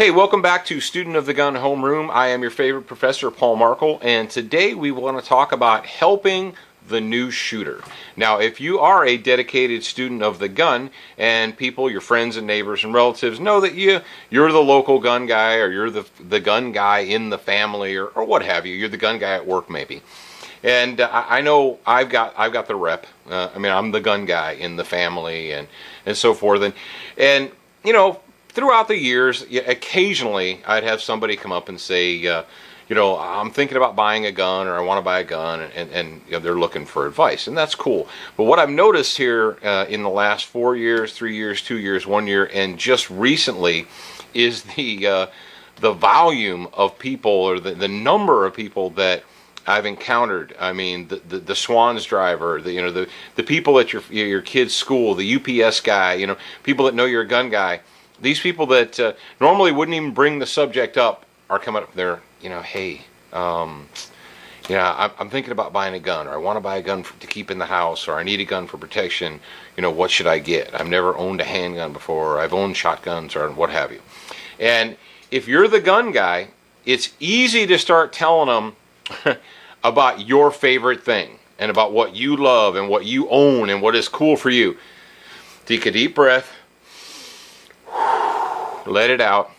Hey, welcome back to Student of the Gun Homeroom. I am your favorite professor, Paul Markle, and today we want to talk about helping the new shooter. Now, if you are a dedicated student of the gun, and people, your friends and neighbors and relatives know that you're the local gun guy, or you're the gun guy in the family, or what have you, you're the gun guy at work maybe. And I know I've got the rep. I'm the gun guy in the family and so forth. And you know, throughout the years, occasionally I'd have somebody come up and say, I'm thinking about buying a gun, or I want to buy a gun, and they're looking for advice, and that's cool. But what I've noticed here in the last 4 years, 3 years, 2 years, 1 year, and just recently, is the volume of people, or the number of people that I've encountered. I mean, the Swans driver, the people at your kid's school, the UPS guy, people that know you're a gun guy. These people that normally wouldn't even bring the subject up are coming up there, hey, I'm thinking about buying a gun, or I want to buy a gun to keep in the house, or I need a gun for protection. What should I get? I've never owned a handgun before, or I've owned shotguns, or what have you. And if you're the gun guy, it's easy to start telling them about your favorite thing, and about what you love, and what you own, and what is cool for you. Take a deep breath. Let it out.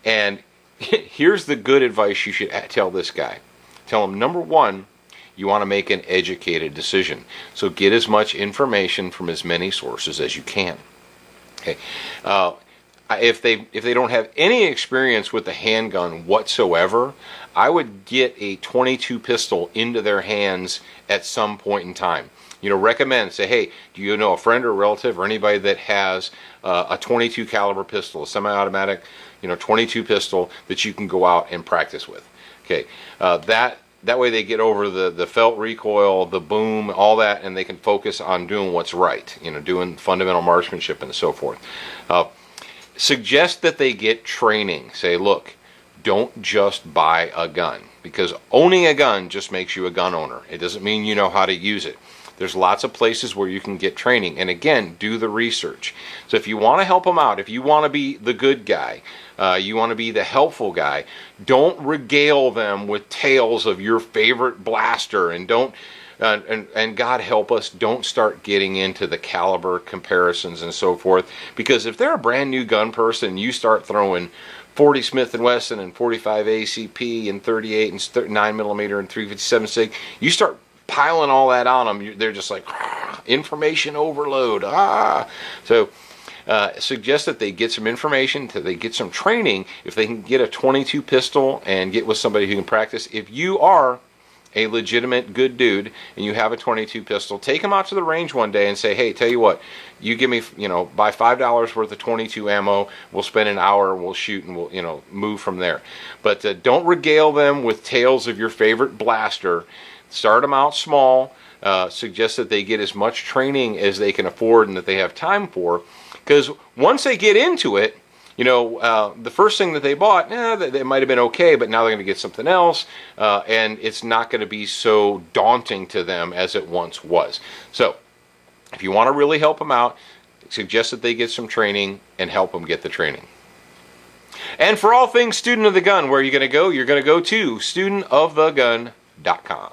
And here's the good advice you should tell this guy. Tell him, number one, you want to make an educated decision. So get as much information from as many sources as you can. Okay. If they don't have any experience with the handgun whatsoever, I would get a .22 pistol into their hands at some point in time. Recommend, say, hey, do you know a friend or a relative or anybody that has a .22 caliber pistol, a semi-automatic, .22 pistol that you can go out and practice with? Okay, that way they get over the felt recoil, the boom, all that, and they can focus on doing what's right, doing fundamental marksmanship and so forth. Suggest that they get training. Say, look, don't just buy a gun, because owning a gun just makes you a gun owner. It doesn't mean you know how to use it. There's lots of places where you can get training, and again, do the research. So if you want to help them out, if you want to be the good guy, you want to be the helpful guy, don't regale them with tales of your favorite blaster, and don't and God help us, don't start getting into the caliber comparisons and so forth, because if they're a brand new gun person and you start throwing 40 Smith & Wesson and 45 ACP and 38 and 9mm and 357 SIG, you start piling all that on them, they're just like, information overload. So suggest that they get some information, that they get some training. If they can get a .22 pistol and get with somebody who can practice. If you are a legitimate good dude and you have a .22 pistol, take them out to the range one day and say, hey, tell you what, you give me, buy $5 worth of .22 ammo, we'll spend an hour, we'll shoot, and we'll, move from there. But don't regale them with tales of your favorite blaster. Start them out small. Suggest that they get as much training as they can afford and that they have time for. Because once they get into it, the first thing that they bought, they might have been okay, but now they're going to get something else, and it's not going to be so daunting to them as it once was. So, if you want to really help them out, suggest that they get some training and help them get the training. And for all things Student of the Gun, where are you going to go? You're going to go to studentofthegun.com.